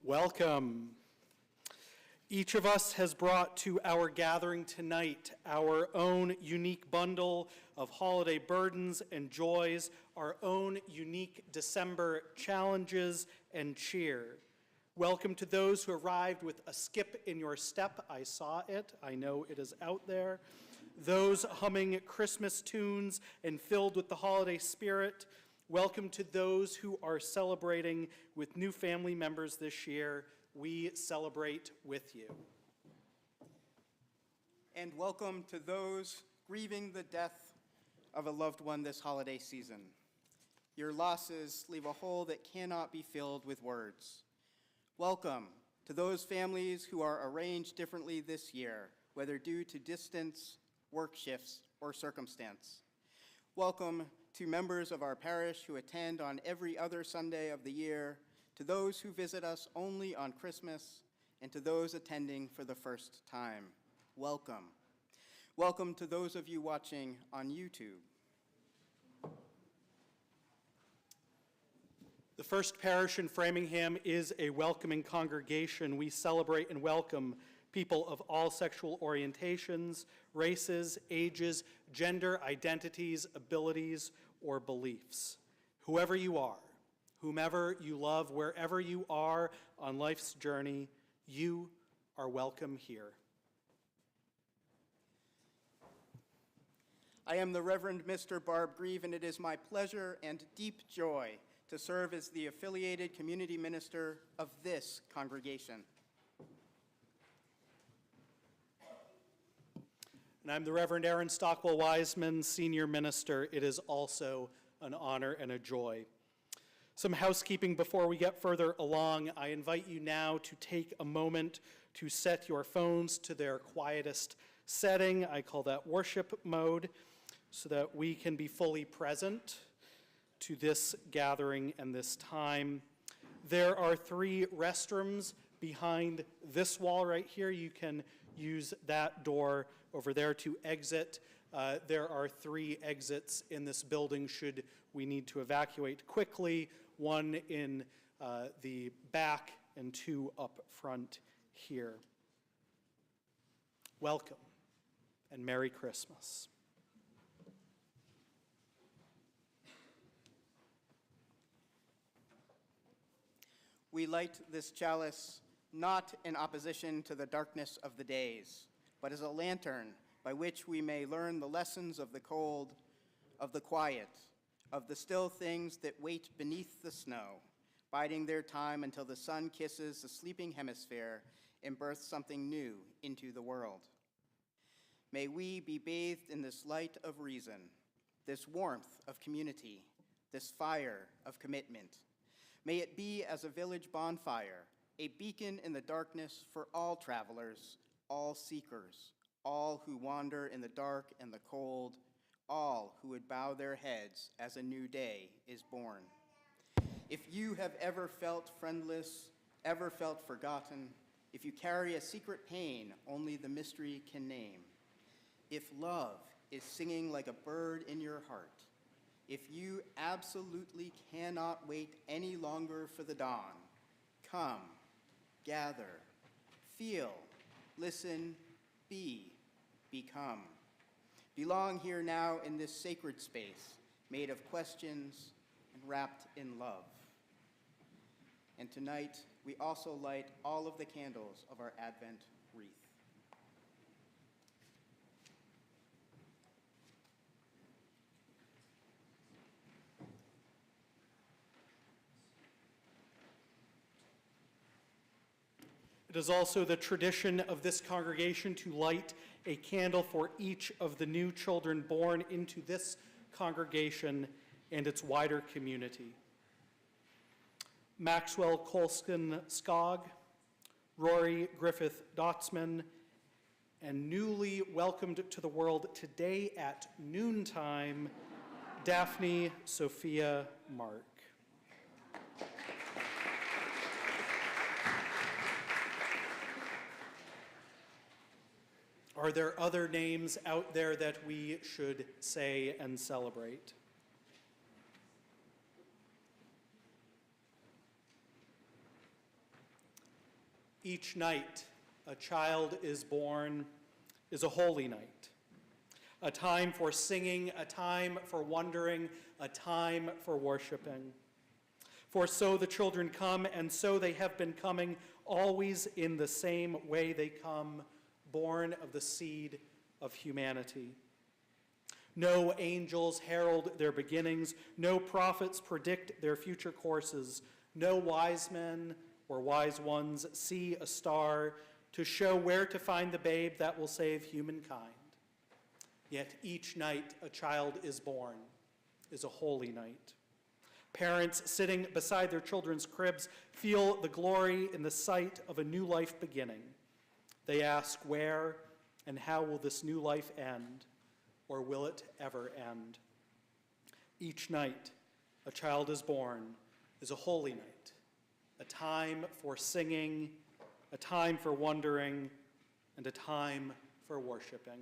Welcome. Each of us has brought to our gathering tonight our own unique bundle of holiday burdens and joys, our own unique December challenges and cheer. Welcome to those who arrived with a skip in your step. I saw it. I know it is out there. Those humming Christmas tunes and filled with the holiday spirit. Welcome to those who are celebrating with new family members this year. We celebrate with you. And welcome to those grieving the death of a loved one this holiday season. Your losses leave a hole that cannot be filled with words. Welcome to those families who are arranged differently this year, whether due to distance, work shifts, or circumstance. Welcome to members of our parish who attend on every other Sunday of the year, to those who visit us only on Christmas, and to those attending for the first time. Welcome. Welcome to those of you watching on YouTube. The First Parish in Framingham is a welcoming congregation. We celebrate and welcome people of all sexual orientations, races, ages, gender, identities, abilities, or beliefs. Whoever you are, whomever you love, wherever you are on life's journey, you are welcome here. I am the Reverend Mr. Barb Grieve, and it is my pleasure and deep joy to serve as the affiliated community minister of this congregation. And I'm the Reverend Aaron Stockwell Wiseman, Senior Minister. It is also an honor and a joy. Some housekeeping before we get further along. I invite you now to take a moment to set your phones to their quietest setting. I call that worship mode, so that we can be fully present to this gathering and this time. There are 3 restrooms behind this wall right here. You can use that door over there to exit. There are 3 exits in this building should we need to evacuate quickly, 1 in the back and 2 up front here. Welcome and Merry Christmas. We light this chalice not in opposition to the darkness of the days, but as a lantern by which we may learn the lessons of the cold, of the quiet, of the still things that wait beneath the snow, biding their time until the sun kisses the sleeping hemisphere and births something new into the world. May we be bathed in this light of reason, this warmth of community, this fire of commitment. May it be as a village bonfire, a beacon in the darkness for all travelers, all seekers, all who wander in the dark and the cold, all who would bow their heads as a new day is born. If you have ever felt friendless, ever felt forgotten, if you carry a secret pain only the mystery can name, if love is singing like a bird in your heart, if you absolutely cannot wait any longer for the dawn, come, gather, feel, listen, be, become. Belong here now in this sacred space, made of questions and wrapped in love. And tonight, we also light all of the candles of our Advent wreath. It is also the tradition of this congregation to light a candle for each of the new children born into this congregation and its wider community. Maxwell Colston Skog, Rory Griffith Dotsman, and newly welcomed to the world today at noontime, Daphne Sophia Mark. Are there other names out there that we should say and celebrate? Each night a child is born is a holy night, a time for singing, a time for wondering, a time for worshiping. For so the children come, and so they have been coming, always in the same way they come, born of the seed of humanity. No angels herald their beginnings, no prophets predict their future courses, no wise men or wise ones see a star to show where to find the babe that will save humankind. Yet each night a child is born is a holy night. Parents sitting beside their children's cribs feel the glory in the sight of a new life beginning. They ask, where and how will this new life end, or will it ever end? Each night a child is born is a holy night, a time for singing, a time for wondering, and a time for worshiping.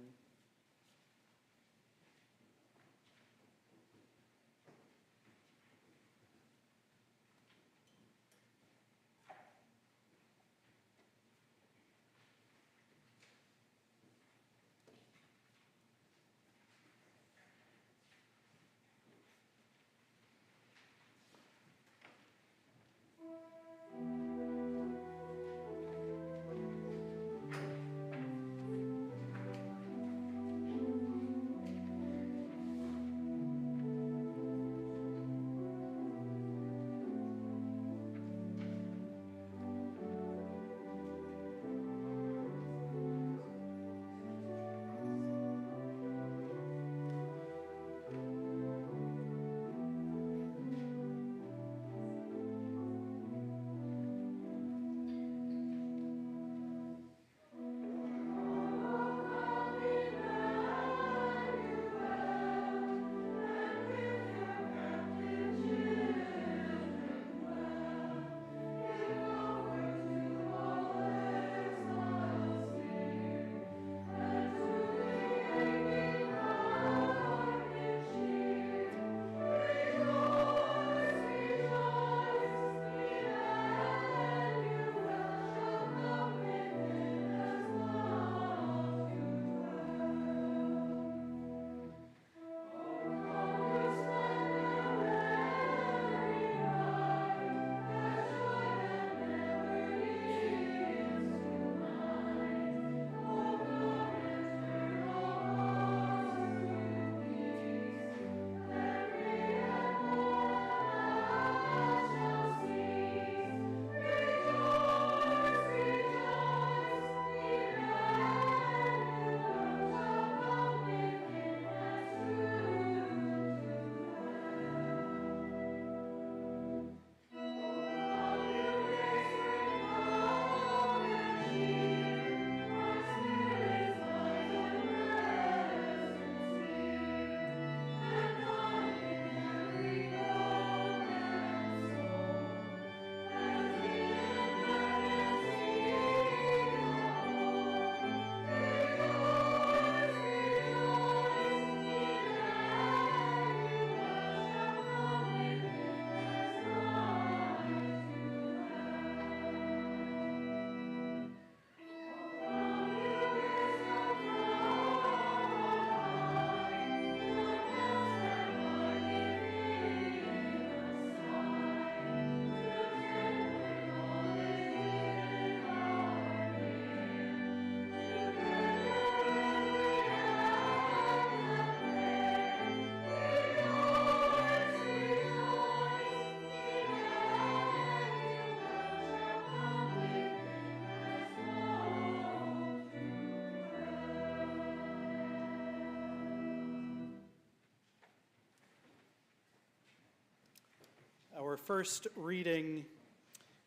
Our first reading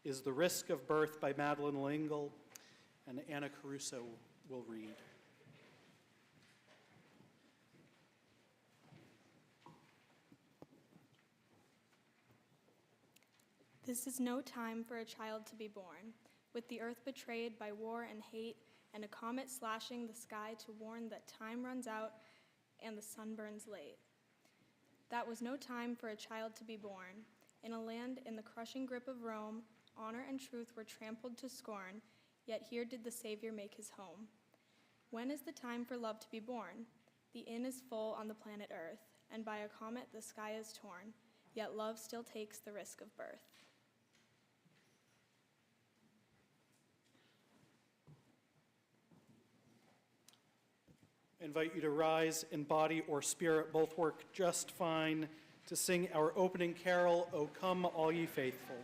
is The Risk of Birth by Madeline Lingle, and Anna Caruso will read. This is no time for a child to be born, with the earth betrayed by war and hate, and a comet slashing the sky to warn that time runs out and the sun burns late. That was no time for a child to be born. In a land in the crushing grip of Rome, honor and truth were trampled to scorn, yet here did the Savior make his home. When is the time for love to be born? The inn is full on the planet Earth, and by a comet the sky is torn, yet love still takes the risk of birth. I invite you to rise in body or spirit, both work just fine, to sing our opening carol, O Come All Ye Faithful.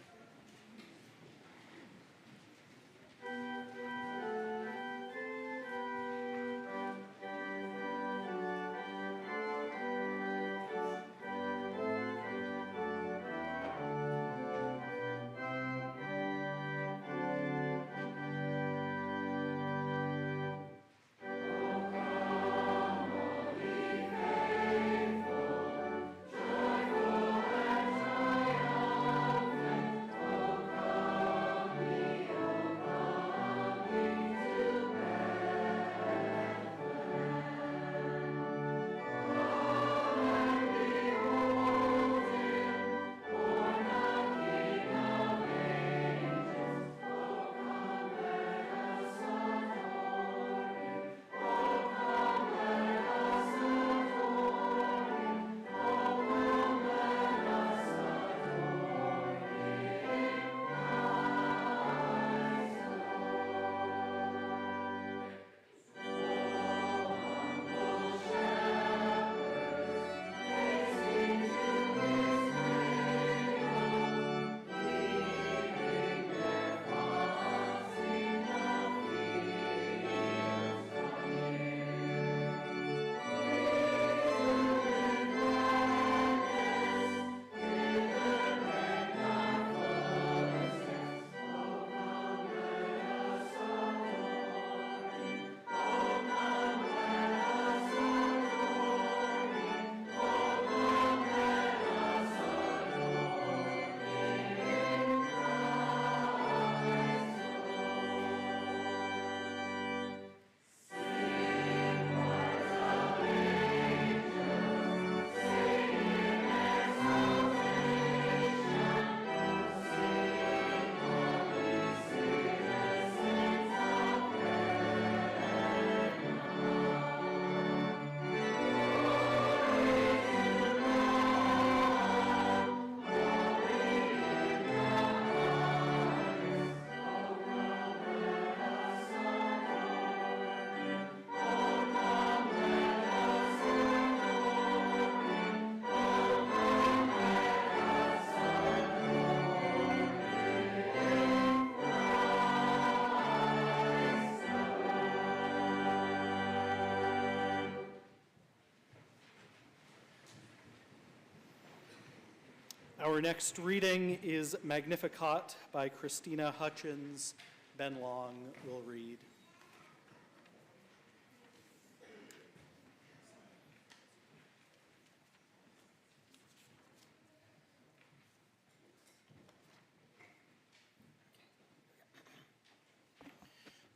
Our next reading is Magnificat by Christina Hutchins. Ben Long will read.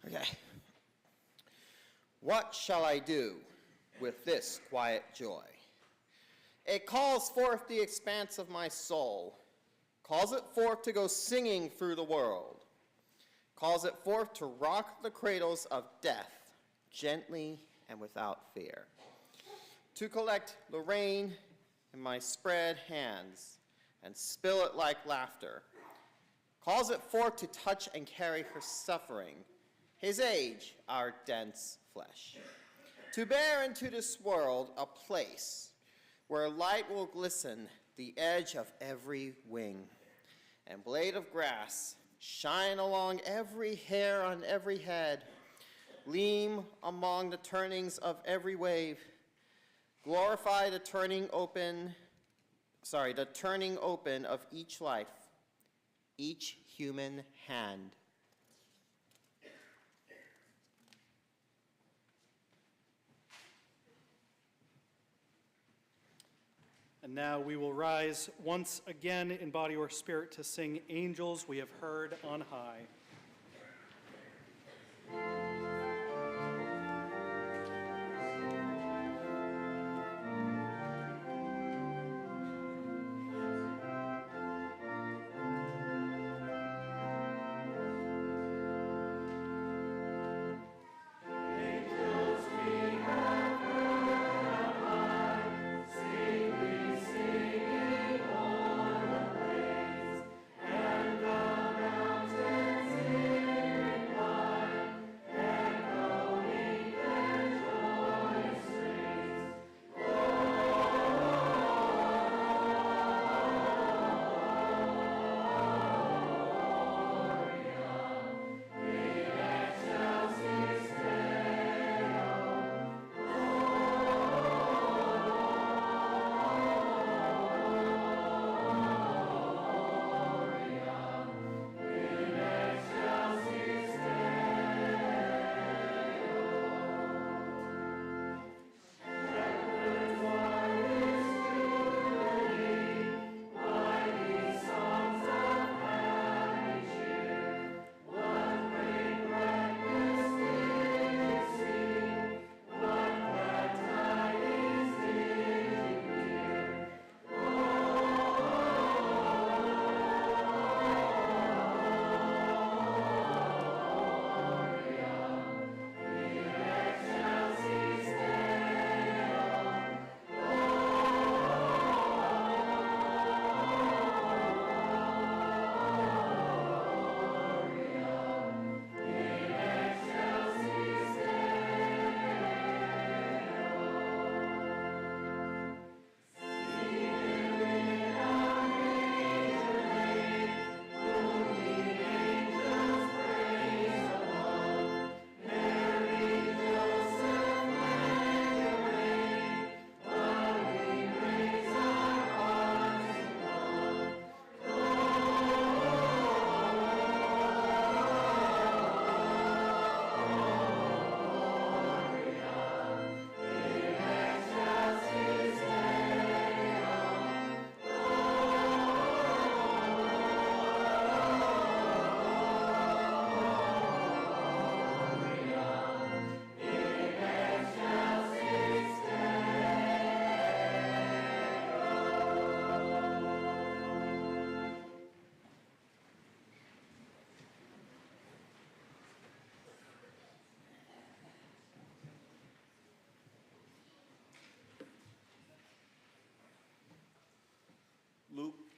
Okay. What shall I do with this quiet joy? It calls forth the expanse of my soul, calls it forth to go singing through the world, calls it forth to rock the cradles of death gently and without fear, to collect the rain in my spread hands and spill it like laughter, calls it forth to touch and carry her suffering, his age, our dense flesh, to bear into this world a place where light will glisten the edge of every wing, and blade of grass shine along every hair on every head, gleam among the turnings of every wave, glorify the turning open of each life, each human hand. And now we will rise once again in body or spirit to sing Angels We Have Heard on High.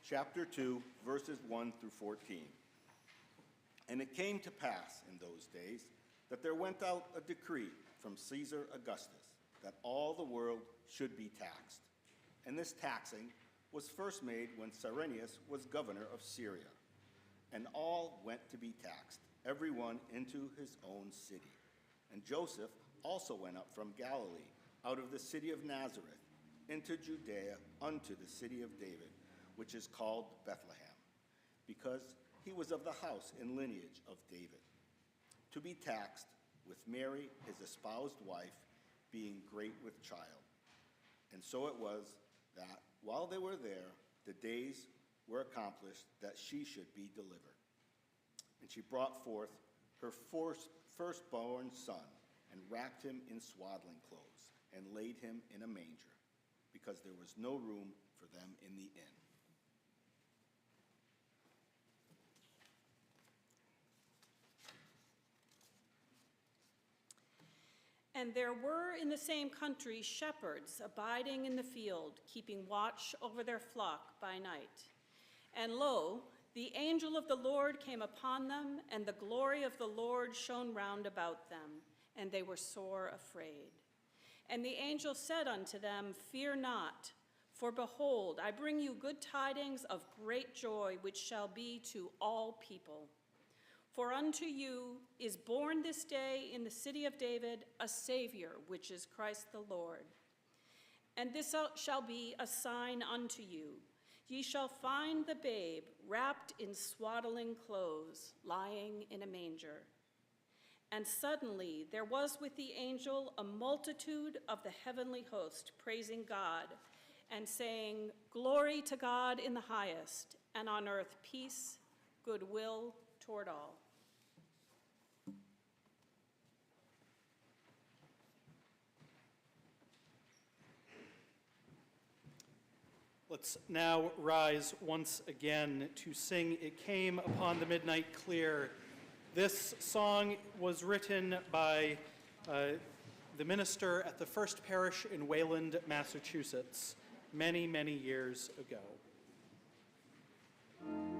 chapter 2, verses 1 through 14. And it came to pass in those days that there went out a decree from Caesar Augustus that all the world should be taxed. And this taxing was first made when Cyrenius was governor of Syria. And all went to be taxed, every one into his own city. And Joseph also went up from Galilee, out of the city of Nazareth, into Judea, unto the city of David, which is called Bethlehem, because he was of the house and lineage of David, to be taxed with Mary, his espoused wife, being great with child. And so it was that, while they were there, the days were accomplished that she should be delivered. And she brought forth her firstborn son, and wrapped him in swaddling clothes, and laid him in a manger, because there was no room for them in the inn. And there were in the same country shepherds abiding in the field, keeping watch over their flock by night. And lo, the angel of the Lord came upon them, and the glory of the Lord shone round about them, and they were sore afraid. And the angel said unto them, Fear not, for behold, I bring you good tidings of great joy, which shall be to all people. For unto you is born this day in the city of David a Savior, which is Christ the Lord. And this shall be a sign unto you. Ye shall find the babe wrapped in swaddling clothes, lying in a manger. And suddenly there was with the angel a multitude of the heavenly host, praising God, and saying, Glory to God in the highest, and on earth peace, goodwill toward all. Let's now rise once again to sing It Came Upon the Midnight Clear. This song was written by the minister at the First Parish in Wayland, Massachusetts, many, many years ago. Angels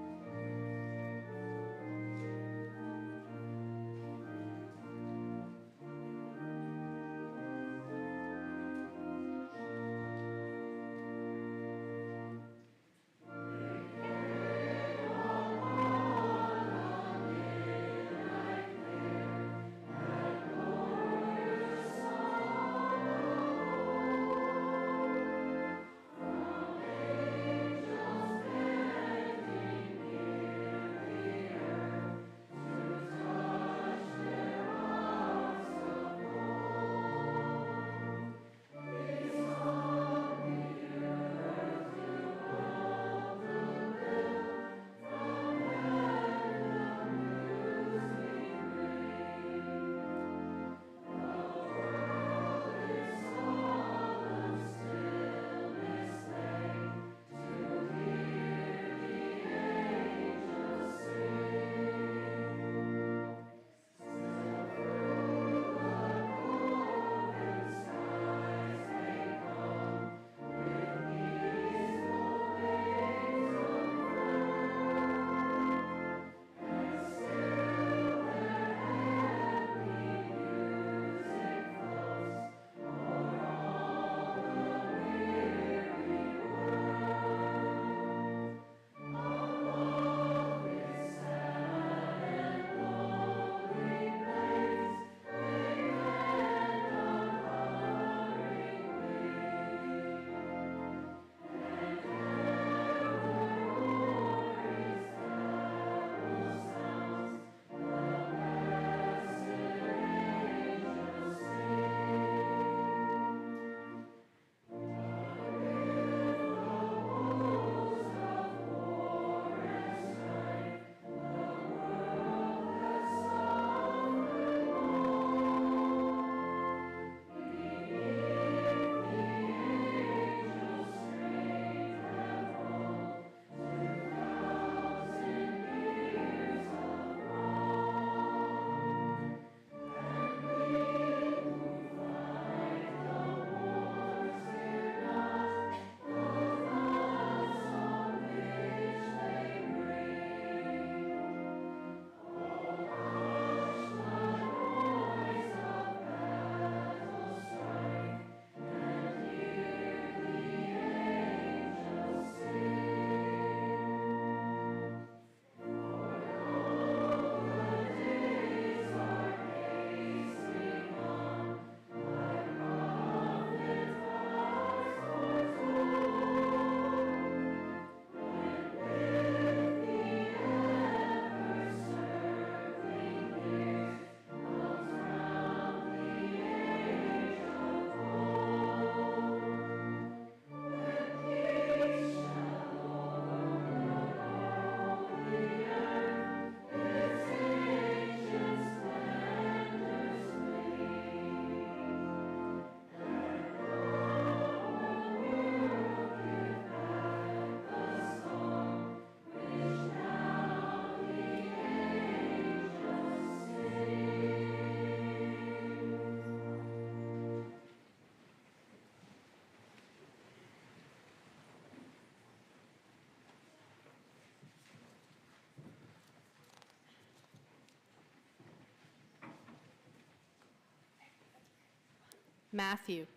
Matthew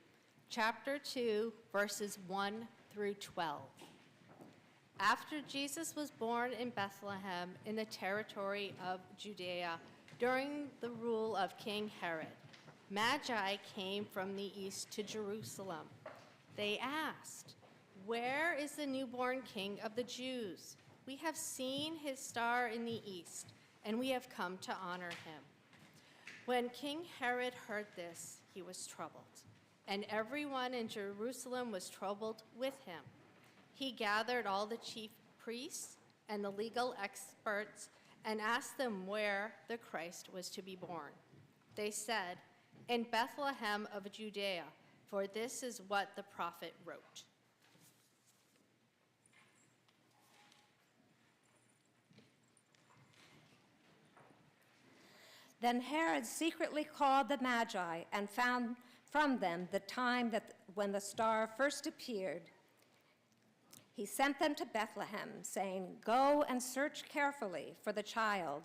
chapter 2, verses 1 through 12. After Jesus was born in Bethlehem in the territory of Judea during the rule of King Herod, Magi came from the east to Jerusalem. They asked, "Where is the newborn King of the Jews? We have seen his star in the east, and we have come to honor him." When King Herod heard this, he was troubled, and everyone in Jerusalem was troubled with him. He gathered all the chief priests and the legal experts and asked them where the Christ was to be born. They said, "In Bethlehem of Judea, for this is what the prophet wrote." Then Herod secretly called the Magi and found from them the time when the star first appeared. He sent them to Bethlehem, saying, "Go and search carefully for the child.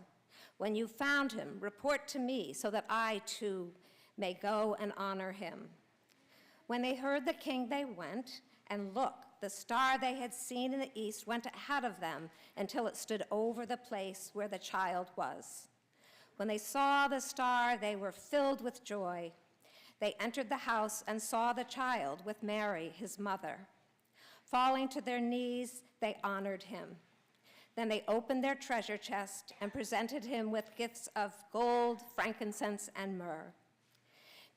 When you found him, report to me so that I too may go and honor him." When they heard the king, they went, and look, the star they had seen in the east went ahead of them until it stood over the place where the child was. When they saw the star, they were filled with joy. They entered the house and saw the child with Mary, his mother. Falling to their knees, they honored him. Then they opened their treasure chest and presented him with gifts of gold, frankincense, and myrrh.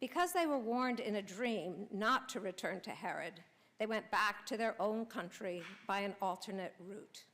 Because they were warned in a dream not to return to Herod, they went back to their own country by an alternate route.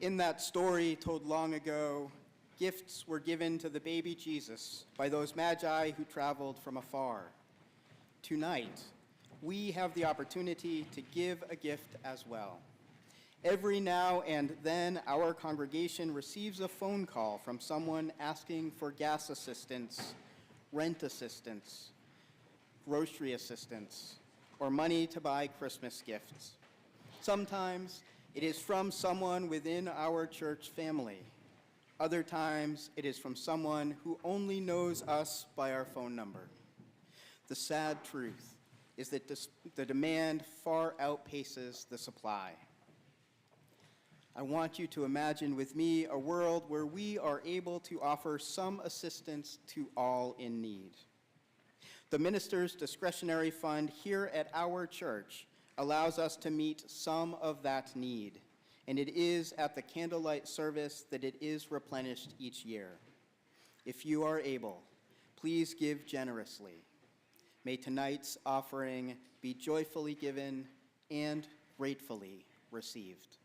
In that story told long ago, gifts were given to the baby Jesus by those magi who traveled from afar. Tonight, we have the opportunity to give a gift as well. Every now and then, our congregation receives a phone call from someone asking for gas assistance, rent assistance, grocery assistance, or money to buy Christmas gifts. Sometimes it is from someone within our church family. Other times it is from someone who only knows us by our phone number. The sad truth is that the demand far outpaces the supply. I want you to imagine with me a world where we are able to offer some assistance to all in need. The minister's discretionary fund here at our church allows us to meet some of that need, and it is at the candlelight service that it is replenished each year. If you are able, please give generously. May tonight's offering be joyfully given and gratefully received.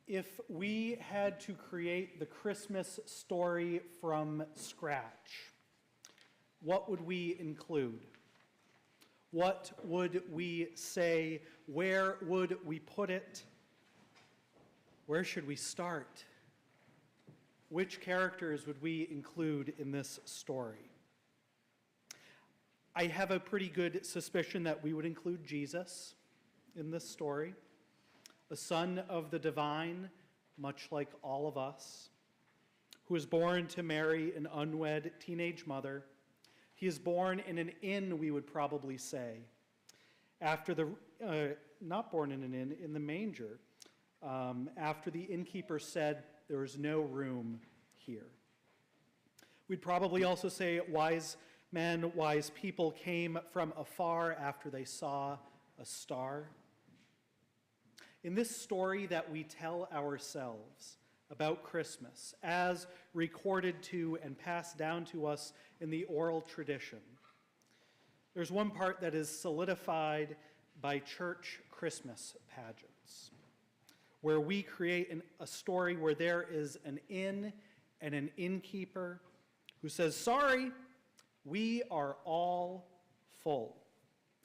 If we had to create the Christmas story from scratch, what would we include? What would we say? Where would we put it? Where should we start? Which characters would we include in this story? I have a pretty good suspicion that we would include Jesus in this story, the Son of the Divine, much like all of us, who is born to Mary, an unwed teenage mother. He is born in an inn, we would probably say. Not born in an inn, in the manger, after the innkeeper said there is no room here. We'd probably also say wise men, wise people came from afar after they saw a star. In this story that we tell ourselves about Christmas, as recorded to and passed down to us in the oral tradition, there's one part that is solidified by church Christmas pageants, where we create a story where there is an inn and an innkeeper who says, "Sorry, we are all full."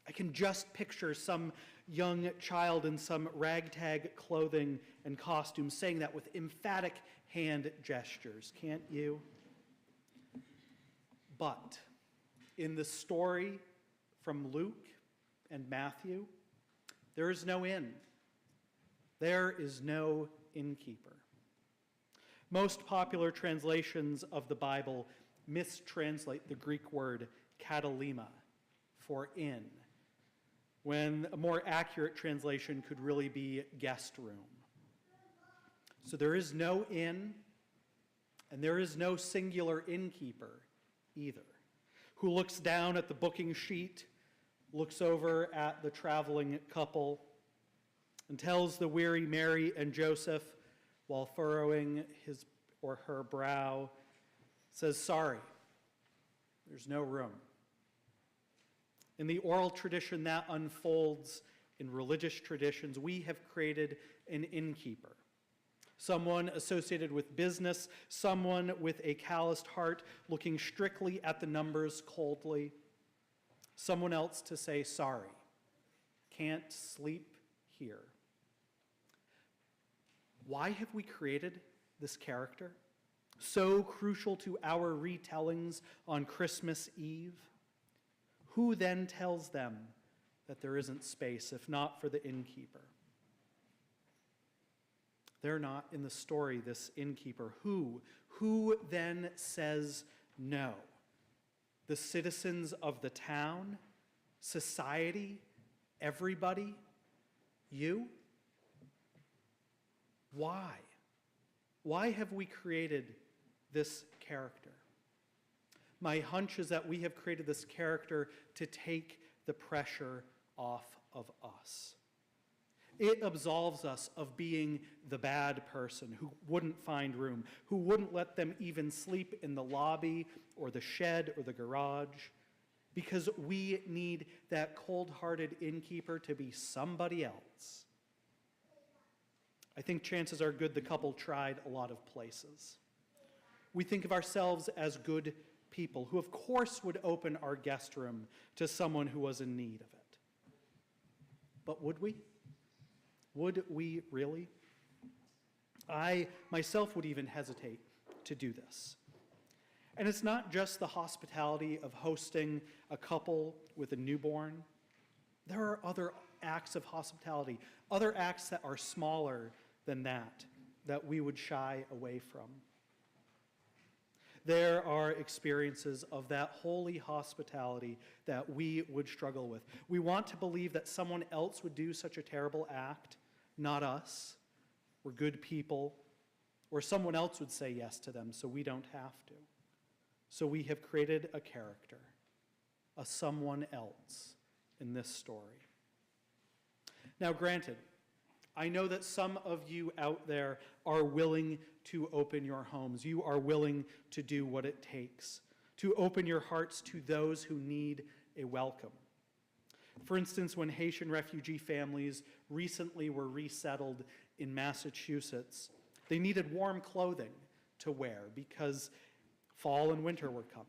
I can just picture some young child in some ragtag clothing and costume saying that with emphatic hand gestures, can't you? But in the story from Luke and Matthew, there is no inn. There is no innkeeper. Most popular translations of the Bible mistranslate the Greek word katalima for inn, when a more accurate translation could really be guest room. So there is no inn, and there is no singular innkeeper either, who looks down at the booking sheet, looks over at the traveling couple, and tells the weary Mary and Joseph, while furrowing his or her brow, says, "Sorry, there's no room." In the oral tradition that unfolds in religious traditions, we have created an innkeeper, someone associated with business, someone with a calloused heart, looking strictly at the numbers coldly, someone else to say, "Sorry, can't sleep here." Why have we created this character, so crucial to our retellings on Christmas Eve? Who then tells them that there isn't space, if not for the innkeeper? They're not in the story, this innkeeper. Who then says no? The citizens of the town? Society? Everybody? You? Why? Why have we created this character? My hunch is that we have created this character to take the pressure off of us. It absolves us of being the bad person who wouldn't find room, who wouldn't let them even sleep in the lobby or the shed or the garage, because we need that cold-hearted innkeeper to be somebody else. I think chances are good the couple tried a lot of places. We think of ourselves as good people who, of course, would open our guest room to someone who was in need of it. But would we? Would we really? I myself would even hesitate to do this. And it's not just the hospitality of hosting a couple with a newborn. There are other acts of hospitality, other acts that are smaller than that we would shy away from. There are experiences of that holy hospitality that we would struggle with. We want to believe that someone else would do such a terrible act, not us. We're good people. Or someone else would say yes to them, so we don't have to. So we have created a character, a someone else in this story. Now, granted, I know that some of you out there are willing to open your homes. You are willing to do what it takes to open your hearts to those who need a welcome. For instance, when Haitian refugee families recently were resettled in Massachusetts, they needed warm clothing to wear because fall and winter were coming.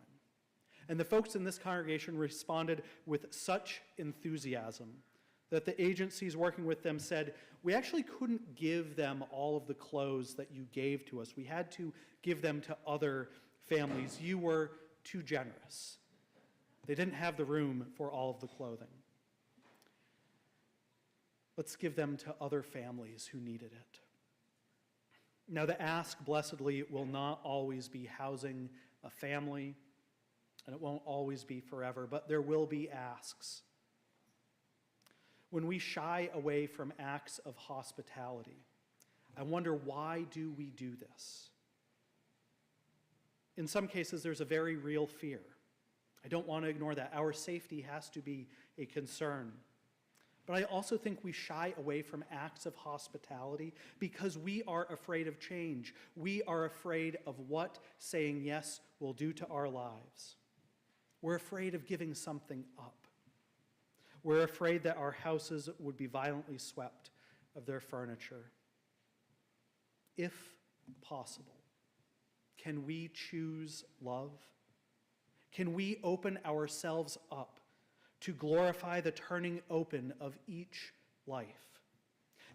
And the folks in this congregation responded with such enthusiasm that the agencies working with them said, we actually couldn't give them all of the clothes that you gave to us. We had to give them to other families. You were too generous. They didn't have the room for all of the clothing. Let's give them to other families who needed it. Now, the ask, blessedly, will not always be housing a family, and it won't always be forever, but there will be asks. When we shy away from acts of hospitality, I wonder, why do we do this? In some cases, there's a very real fear. I don't want to ignore that. Our safety has to be a concern. But I also think we shy away from acts of hospitality because we are afraid of change. We are afraid of what saying yes will do to our lives. We're afraid of giving something up. We're afraid that our houses would be violently swept of their furniture. If possible, can we choose love? Can we open ourselves up to glorify the turning open of each life?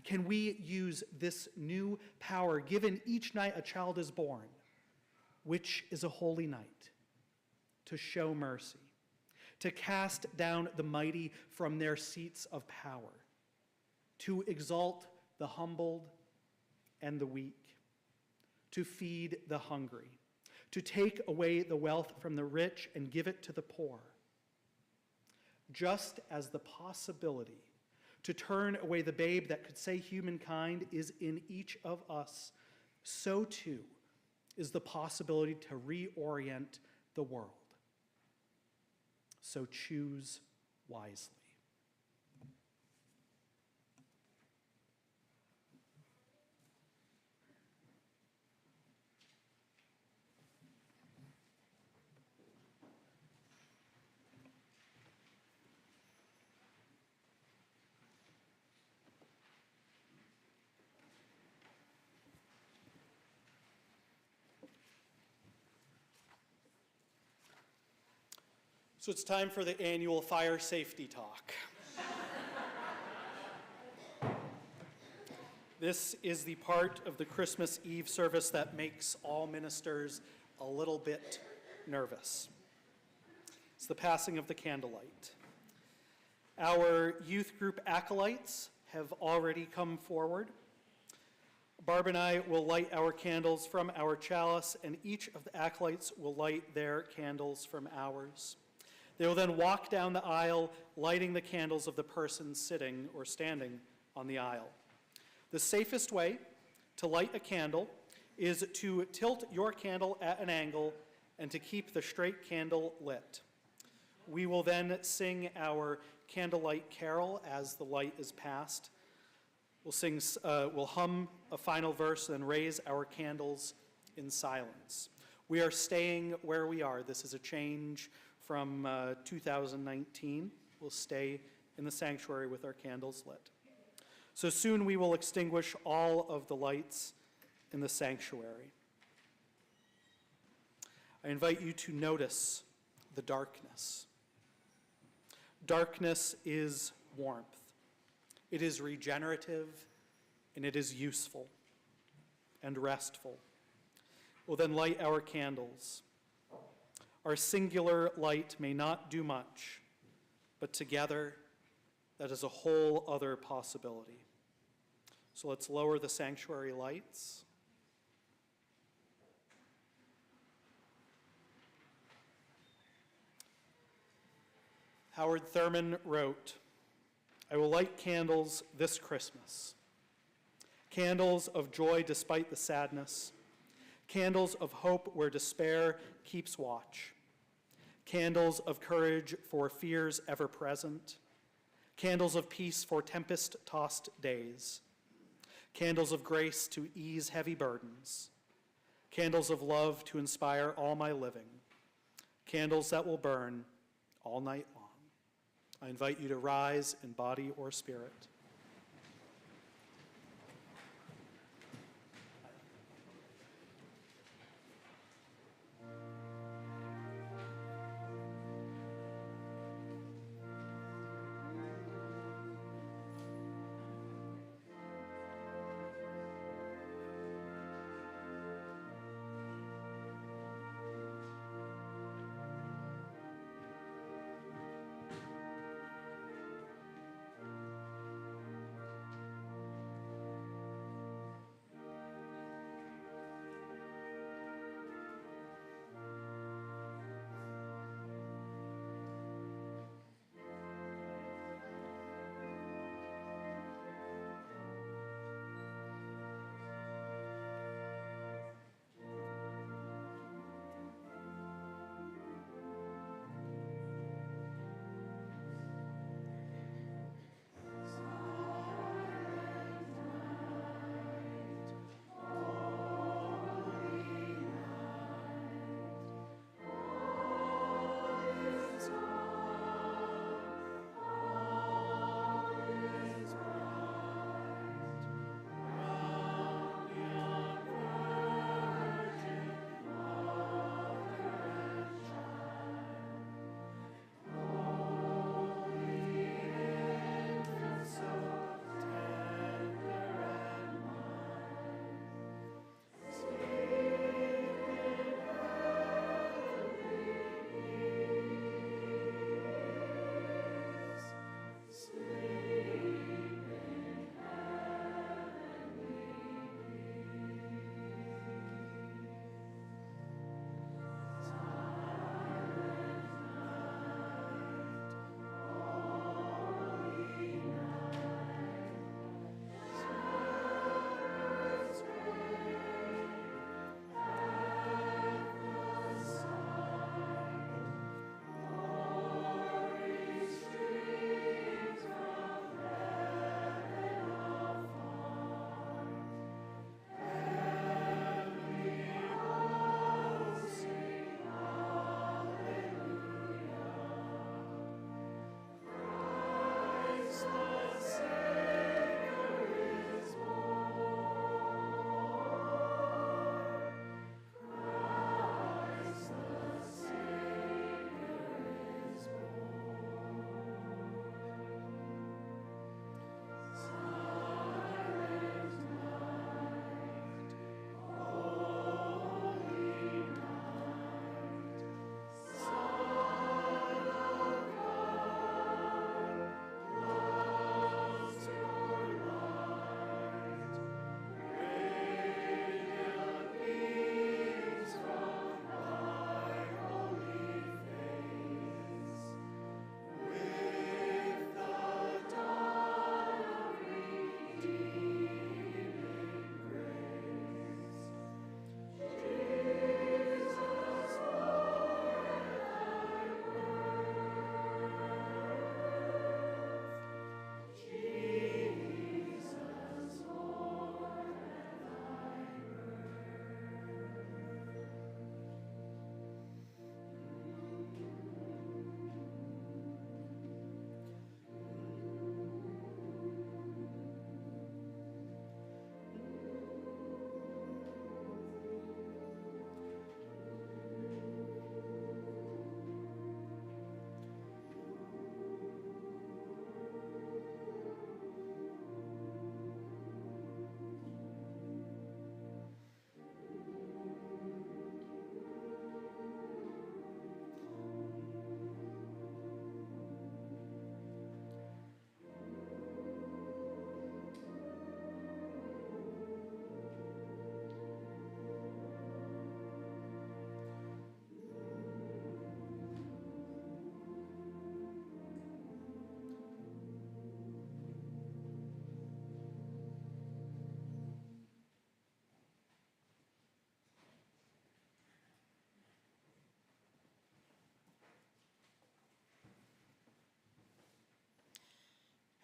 Can we use this new power given each night a child is born, which is a holy night, to show mercy, to cast down the mighty from their seats of power, to exalt the humbled and the weak, to feed the hungry, to take away the wealth from the rich and give it to the poor? Just as the possibility to turn away the babe that could save humankind is in each of us, so too is the possibility to reorient the world. So choose wisely. So it's time for the annual fire safety talk. This is the part of the Christmas Eve service that makes all ministers a little bit nervous. It's the passing of the candlelight. Our youth group acolytes have already come forward. Barb and I will light our candles from our chalice, and each of the acolytes will light their candles from ours. They will then walk down the aisle, lighting the candles of the person sitting or standing on the aisle. The safest way to light a candle is to tilt your candle at an angle and to keep the straight candle lit. We will then sing our candlelight carol as the light is passed. We'll hum a final verse and raise our candles in silence. We are staying where we are. This is a change from 2019. We'll stay in the sanctuary with our candles lit. So soon we will extinguish all of the lights in the sanctuary. I invite you to notice the darkness. Darkness is warmth. It is regenerative, and it is useful and restful. We'll then light our candles. Our singular light may not do much, but together, that is a whole other possibility. So let's lower the sanctuary lights. Howard Thurman wrote, "I will light candles this Christmas. Candles of joy despite the sadness. Candles of hope where despair keeps watch. Candles of courage for fears ever present. Candles of peace for tempest-tossed days. Candles of grace to ease heavy burdens. Candles of love to inspire all my living. Candles that will burn all night long." I invite you to rise in body or spirit.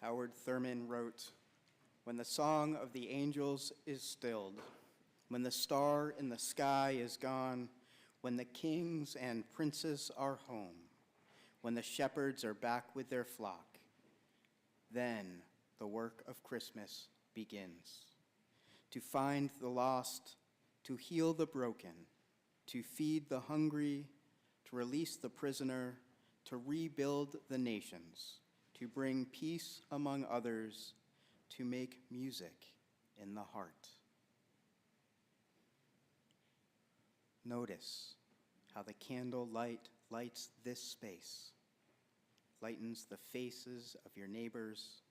Howard Thurman wrote, "When the song of the angels is stilled, when the star in the sky is gone, when the kings and princes are home, when the shepherds are back with their flock, then the work of Christmas begins. To find the lost, to heal the broken, to feed the hungry, to release the prisoner, to rebuild the nations, to bring peace among others, to make music in the heart." Notice how the candlelight lights this space, lightens the faces of your neighbors.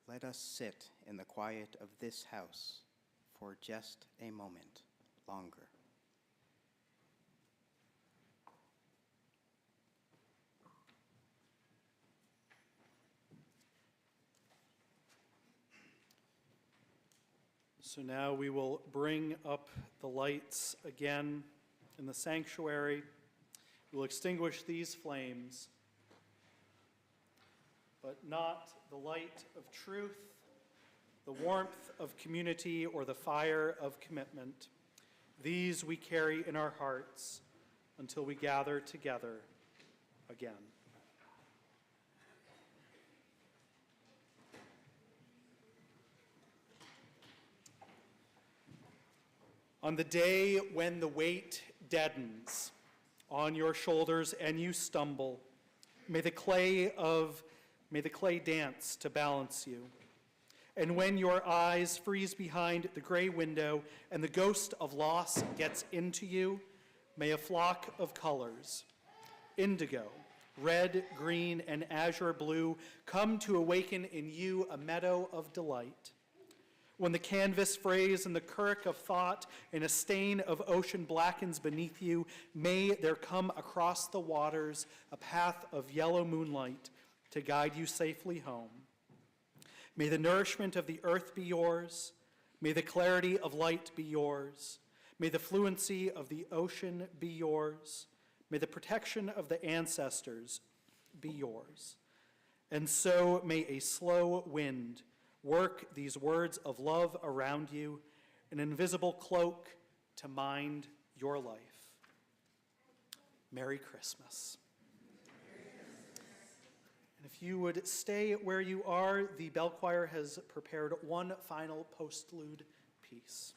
Let us sit in the quiet of this house for just a moment longer. So now we will bring up the lights again in the sanctuary. We will extinguish these flames, but not the light of truth, the warmth of community, or the fire of commitment. These we carry in our hearts until we gather together again. On the day when the weight deadens on your shoulders and you stumble, may the clay dance to balance you. And when your eyes freeze behind the gray window and the ghost of loss gets into you, may a flock of colors, indigo, red, green, and azure blue, come to awaken in you a meadow of delight. When the canvas frays and the currach of thought and a stain of ocean blackens beneath you, may there come across the waters a path of yellow moonlight to guide you safely home. May the nourishment of the earth be yours. May the clarity of light be yours. May the fluency of the ocean be yours. May the protection of the ancestors be yours. And so may a slow wind work these words of love around you, an invisible cloak to mind your life. Merry Christmas. And if you would stay where you are, the bell choir has prepared one final postlude piece.